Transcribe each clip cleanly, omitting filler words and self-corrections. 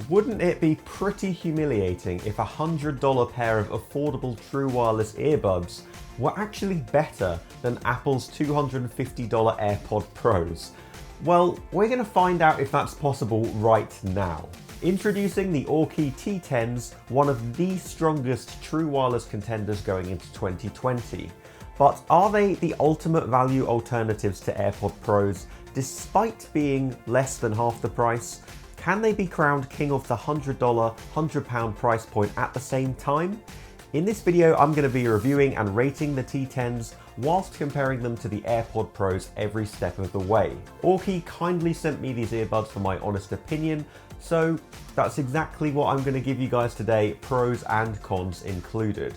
Wouldn't it be pretty humiliating if a $100 pair of affordable true wireless earbuds were actually better than Apple's $250 AirPod Pros? Well, we're going to find out if that's possible right now. Introducing the Aukey T10s, one of the strongest true wireless contenders going into 2020. But are they the ultimate value alternatives to AirPod Pros, despite being less than half the price? Can they be crowned king of the $100, £100 price point at the same time? In this video, I'm going to be reviewing and rating the T10s whilst comparing them to the AirPod Pros every step of the way. Aukey kindly sent me these earbuds for my honest opinion, so that's exactly what I'm going to give you guys today, pros and cons included.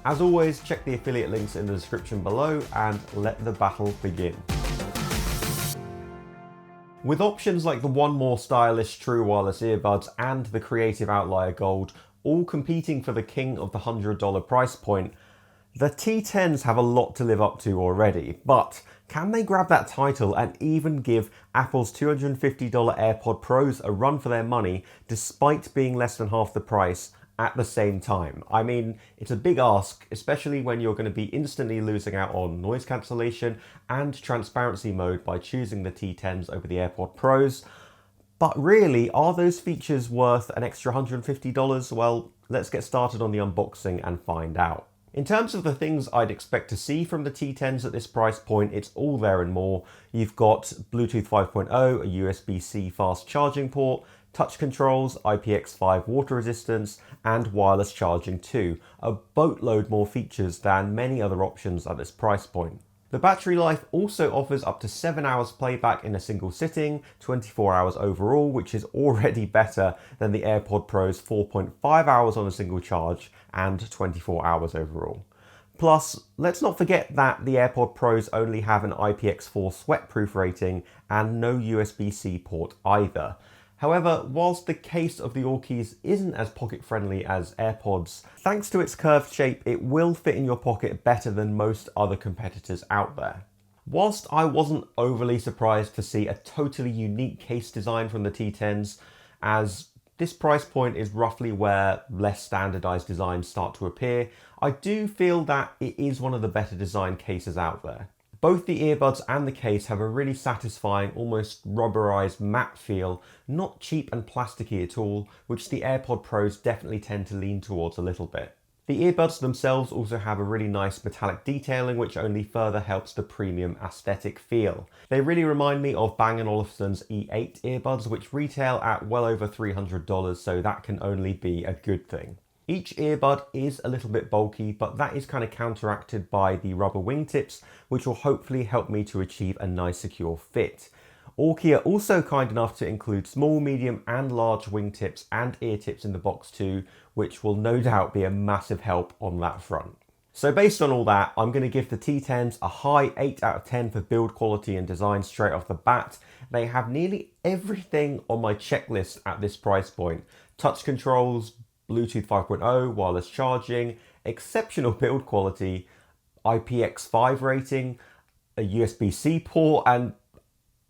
As always, check the affiliate links in the description below and let the battle begin. With options like the one more stylish true wireless earbuds and the Creative Outlier Gold all competing for the king of the $100 price point, the T10s have a lot to live up to already, but can they grab that title and even give Apple's $250 AirPod Pros a run for their money despite being less than half the price at the same time? I mean, it's a big ask, especially when you're going to be instantly losing out on noise cancellation and transparency mode by choosing the T10s over the AirPod Pros. But really, are those features worth an extra $150? Well, let's get started on the unboxing and find out. In terms of the things I'd expect to see from the T10s at this price point, it's all there and more. You've got Bluetooth 5.0, a USB-C fast charging port, touch controls, IPX5 water resistance, and wireless charging too. A boatload more features than many other options at this price point. The battery life also offers up to 7 hours playback in a single sitting, 24 hours overall, which is already better than the AirPod Pro's 4.5 hours on a single charge and 24 hours overall. Plus, let's not forget that the AirPod Pros only have an IPX4 sweatproof rating and no USB-C port either. However, whilst the case of the Aukeys isn't as pocket-friendly as AirPods, thanks to its curved shape, it will fit in your pocket better than most other competitors out there. Whilst I wasn't overly surprised to see a totally unique case design from the T10s, as this price point is roughly where less standardized designs start to appear, I do feel that it is one of the better designed cases out there. Both the earbuds and the case have a really satisfying, almost rubberized matte feel, not cheap and plasticky at all, which the AirPod Pros definitely tend to lean towards a little bit. The earbuds themselves also have a really nice metallic detailing, which only further helps the premium aesthetic feel. They really remind me of Bang & Olufsen's E8 earbuds, which retail at well over $300, so that can only be a good thing. Each earbud is a little bit bulky, but that is kind of counteracted by the rubber wingtips, which will hopefully help me to achieve a nice secure fit. Aukey are also kind enough to include small, medium and large wingtips and ear tips in the box too, which will no doubt be a massive help on that front. So based on all that, I'm going to give the T10s a high 8 out of 10 for build quality and design straight off the bat. They have nearly everything on my checklist at this price point. Touch controls, Bluetooth 5.0, wireless charging, exceptional build quality, IPX5 rating, a USB-C port, and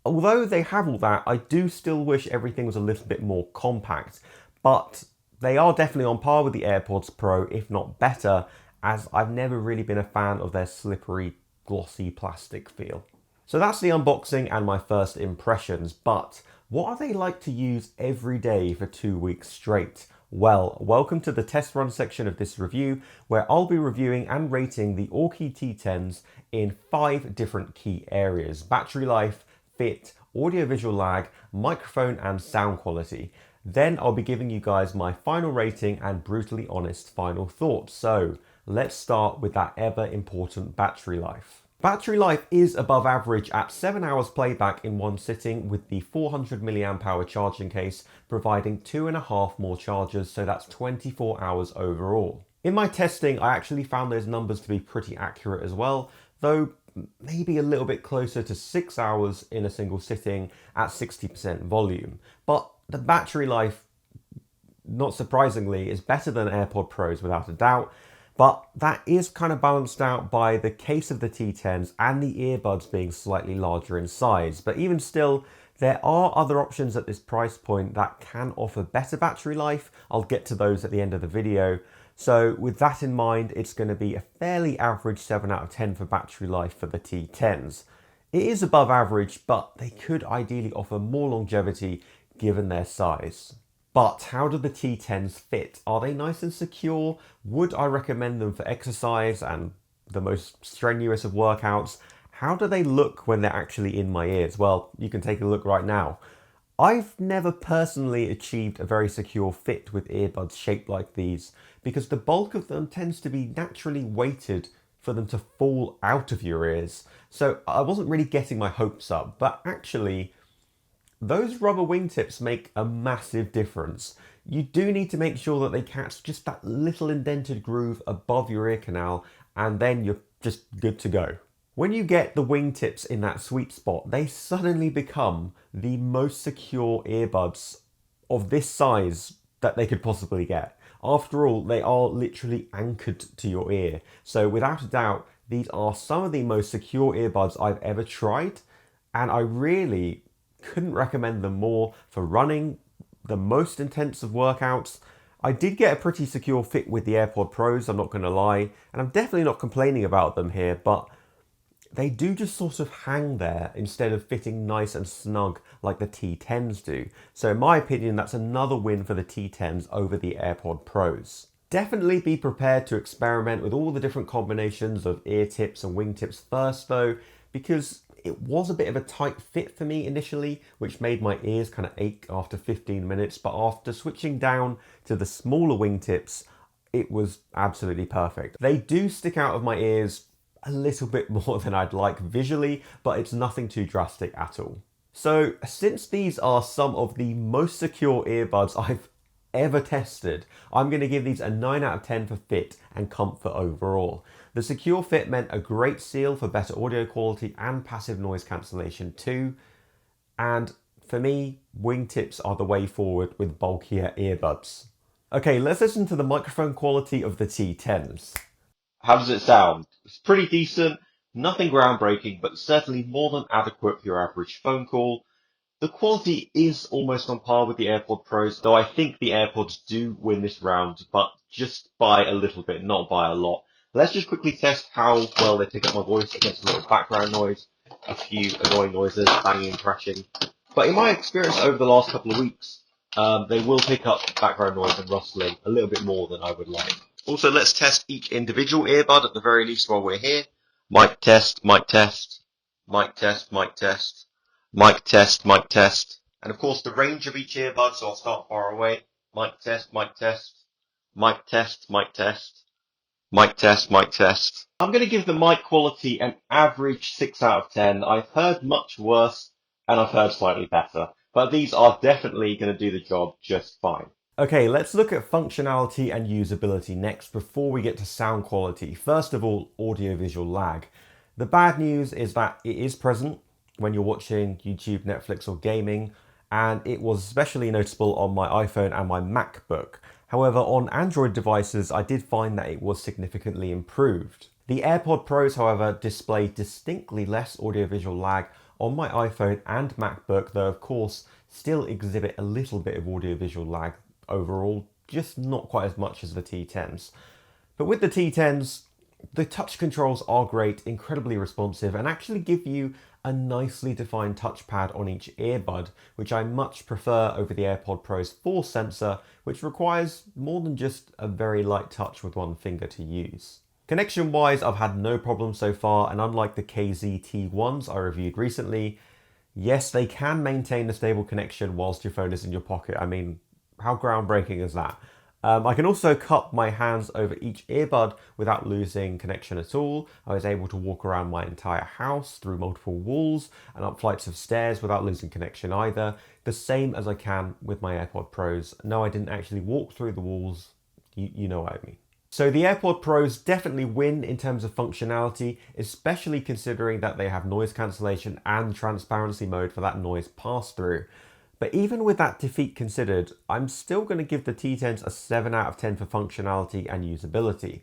although they have all that, I do still wish everything was a little bit more compact, but they are definitely on par with the AirPods Pro, if not better, as I've never really been a fan of their slippery, glossy plastic feel. So that's the unboxing and my first impressions, but what are they like to use every day for 2 weeks straight? Well, welcome to the test run section of this review, where I'll be reviewing and rating the Aukey T10s in 5 different key areas: battery life, fit, audio-visual lag, microphone and sound quality. Then I'll be giving you guys my final rating and brutally honest final thoughts. So let's start with that ever important battery life. Battery life is above average at 7 hours playback in one sitting, with the 400 mAh charging case providing 2.5 more charges, so that's 24 hours overall. In my testing, I actually found those numbers to be pretty accurate as well, though maybe a little bit closer to 6 hours in a single sitting at 60% volume. But the battery life, not surprisingly, is better than AirPod Pros without a doubt. But that is kind of balanced out by the case of the T10s and the earbuds being slightly larger in size. But even still, There are other options at this price point that can offer better battery life. I'll get to those at the end of the video. So with that in mind, it's going to be a fairly average 7 out of 10 for battery life for the T10s. It is above average, but they could ideally offer more longevity given their size. But how do the T10s fit? Are they nice and secure? Would I recommend them for exercise and the most strenuous of workouts? How do they look when they're actually in my ears? Well, you can take a look right now. I've never personally achieved a very secure fit with earbuds shaped like these because the bulk of them tends to be naturally weighted for them to fall out of your ears. So I wasn't really getting my hopes up, but actually those rubber wingtips make a massive difference. You do need to make sure that they catch just that little indented groove above your ear canal, and then you're just good to go. When you get the wingtips in that sweet spot, they suddenly become the most secure earbuds of this size that they could possibly get. After all, they are literally anchored to your ear. So without a doubt, these are some of the most secure earbuds I've ever tried, and I really couldn't recommend them more for running the most intense of workouts. I did get a pretty secure fit with the AirPods Pros, I'm not going to lie, and I'm definitely not complaining about them here, but they do just sort of hang there instead of fitting nice and snug like the T10s do. So in my opinion, that's another win for the T10s over the AirPods Pros. Definitely be prepared to experiment with all the different combinations of ear tips and wingtips first though, because it was a bit of a tight fit for me initially, which made my ears kind of ache after 15 minutes, but after switching down to the smaller wingtips, it was absolutely perfect. They do stick out of my ears a little bit more than I'd like visually, but it's nothing too drastic at all. So since these are some of the most secure earbuds I've ever tested, I'm going to give these a 9 out of 10 for fit and comfort overall. The secure fit meant a great seal for better audio quality and passive noise cancellation too. And for me, wingtips are the way forward with bulkier earbuds. Okay, let's listen to the microphone quality of the T10s. How does it sound? It's pretty decent, nothing groundbreaking, but certainly more than adequate for your average phone call. The quality is almost on par with the AirPods Pros, though I think the AirPods do win this round, but just by a little bit, not by a lot. Let's just quickly test how well they pick up my voice against a little background noise, a few annoying noises, banging and crashing. But in my experience over the last couple of weeks, they will pick up background noise and rustling a little bit more than I would like. Also, let's test each individual earbud at the very least while we're here. Mic test, mic test, mic test, mic test, mic test, mic test. And of course the range of each earbud, so I'll start far away. Mic test, mic test, mic test, mic test, mic test, mic test. I'm going to give the mic quality an average 6 out of 10. I've heard much worse and I've heard slightly better, but these are definitely going to do the job just fine. Okay, let's look at functionality and usability next before we get to sound quality. First of all, audio-visual lag. The bad news is that it is present when you're watching YouTube, Netflix or gaming, and it was especially noticeable on my iPhone and my MacBook. However, on Android devices, I did find that it was significantly improved. The AirPods Pros, however, display distinctly less audio-visual lag on my iPhone and MacBook, though of course still exhibit a little bit of audio-visual lag overall, just not quite as much as the T10s. But with the T10s, the touch controls are great, incredibly responsive, and actually give you a nicely defined touchpad on each earbud, which I much prefer over the AirPods Pro's force sensor, which requires more than just a very light touch with one finger to use. Connection wise, I've had no problem so far, and unlike the KZ-T1s I reviewed recently, yes, they can maintain a stable connection whilst your phone is in your pocket. I mean, how groundbreaking is that? I can also cup my hands over each earbud without losing connection at all. I was able to walk around my entire house through multiple walls and up flights of stairs without losing connection either. The same as I can with my AirPods Pros. No, I didn't actually walk through the walls. You know what I mean. So the AirPods Pros definitely win in terms of functionality, especially considering that they have noise cancellation and transparency mode for that noise pass-through. But even with that defeat considered, I'm still going to give the T10s a 7 out of 10 for functionality and usability.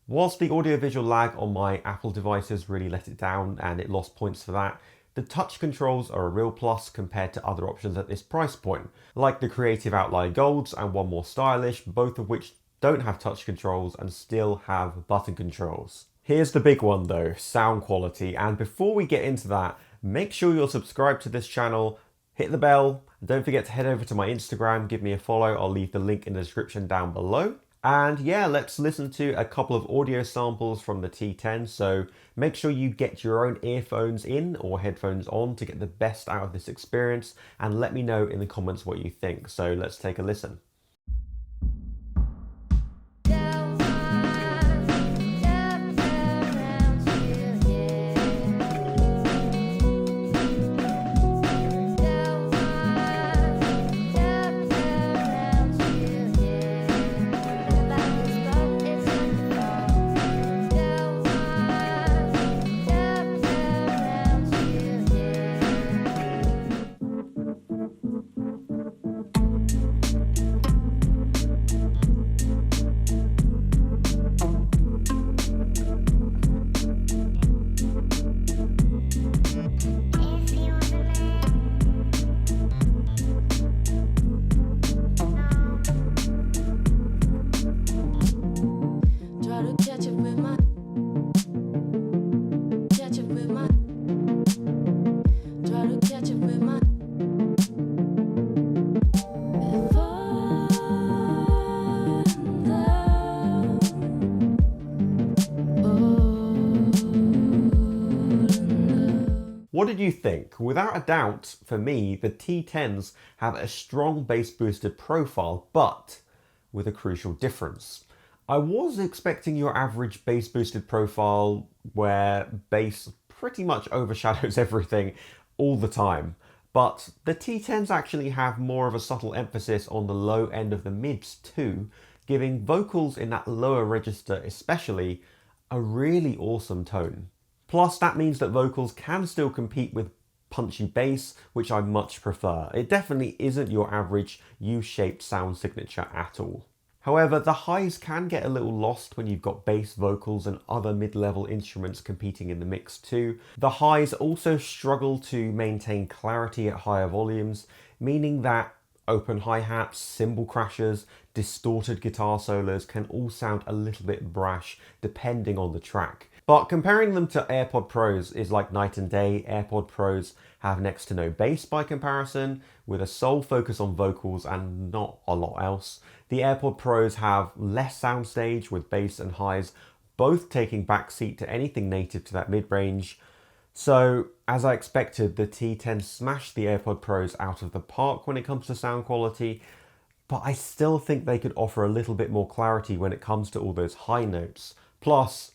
Whilst the audio-visual lag on my Apple devices really let it down and it lost points for that, the touch controls are a real plus compared to other options at this price point, like the Creative Outlier Golds and One More Stylish, both of which don't have touch controls and still have button controls. Here's the big one though, sound quality, and before we get into that, make sure you're subscribed to this channel, hit the bell, and don't forget to head over to my Instagram, give me a follow, I'll leave the link in the description down below. And yeah, let's listen to a couple of audio samples from the T10, so make sure you get your own earphones in or headphones on to get the best out of this experience, and let me know in the comments what you think. So let's take a listen. What did you think? Without a doubt, for me, the T10s have a strong bass boosted profile, but with a crucial difference. I was expecting your average bass boosted profile where bass pretty much overshadows everything all the time, but the T10s actually have more of a subtle emphasis on the low end of the mids too, giving vocals in that lower register especially a really awesome tone. Plus, that means that vocals can still compete with punchy bass, which I much prefer. It definitely isn't your average U-shaped sound signature at all. However, the highs can get a little lost when you've got bass vocals and other mid-level instruments competing in the mix too. The highs also struggle to maintain clarity at higher volumes, meaning that open hi-hats, cymbal crashes, distorted guitar solos can all sound a little bit brash depending on the track. But comparing them to AirPod Pros is like night and day. AirPod Pros have next to no bass by comparison, with a sole focus on vocals and not a lot else. The AirPod Pros have less soundstage with bass and highs, both taking backseat to anything native to that mid-range. So, as I expected, the T10 smashed the AirPod Pros out of the park when it comes to sound quality, but I still think they could offer a little bit more clarity when it comes to all those high notes. Plus,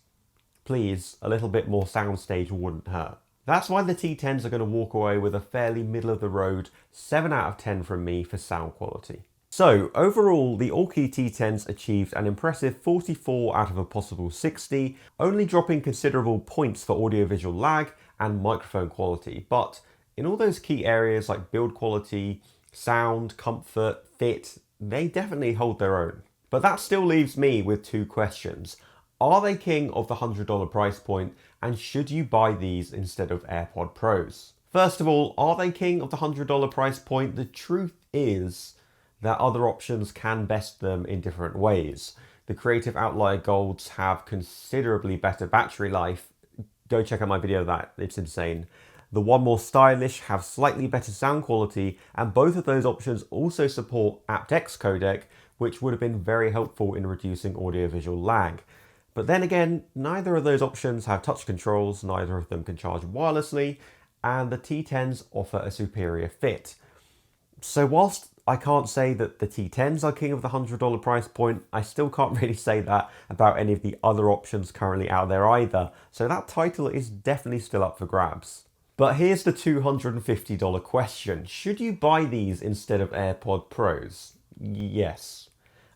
please, a little bit more soundstage wouldn't hurt. That's why the T10s are going to walk away with a fairly middle of the road 7 out of 10 from me for sound quality. So overall, the Aukey T10s achieved an impressive 44 out of a possible 60, only dropping considerable points for audiovisual lag and microphone quality. But in all those key areas like build quality, sound, comfort, fit, they definitely hold their own. But that still leaves me with two questions. Are they king of the $100 price point, and should you buy these instead of AirPod Pros? First of all, are they king of the $100 price point? The truth is that other options can best them in different ways. The Creative Outlier Golds have considerably better battery life. Go check out my video of that, it's insane. The One More Stylish have slightly better sound quality, and both of those options also support aptX codec, which would have been very helpful in reducing audiovisual lag. But then again, neither of those options have touch controls, neither of them can charge wirelessly, and the T10s offer a superior fit. So whilst I can't say that the T10s are king of the $100 price point, I still can't really say that about any of the other options currently out there either, so that title is definitely still up for grabs. But here's the $250 question. Should you buy these instead of AirPod Pros? Yes.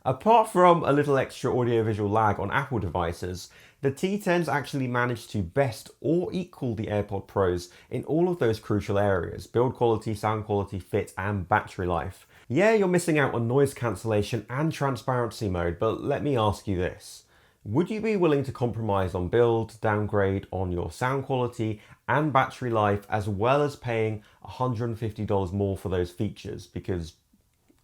Apart from a little extra audiovisual lag on Apple devices, the T10s actually managed to best or equal the AirPod Pros in all of those crucial areas: build quality, sound quality, fit, and battery life. Yeah, you're missing out on noise cancellation and transparency mode, but let me ask you this. Would you be willing to compromise on build, downgrade on your sound quality and battery life, as well as paying $150 more for those features? Because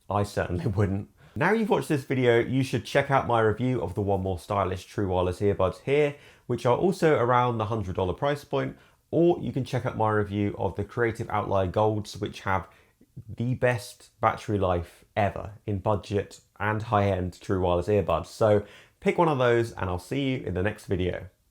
I certainly wouldn't. Now you've watched this video, you should check out my review of the one more stylish true wireless earbuds here, which are also around the $100 price point, or you can check out my review of the Creative Outlier Golds, which have the best battery life ever in budget and high-end true wireless earbuds. So pick one of those and I'll see you in the next video.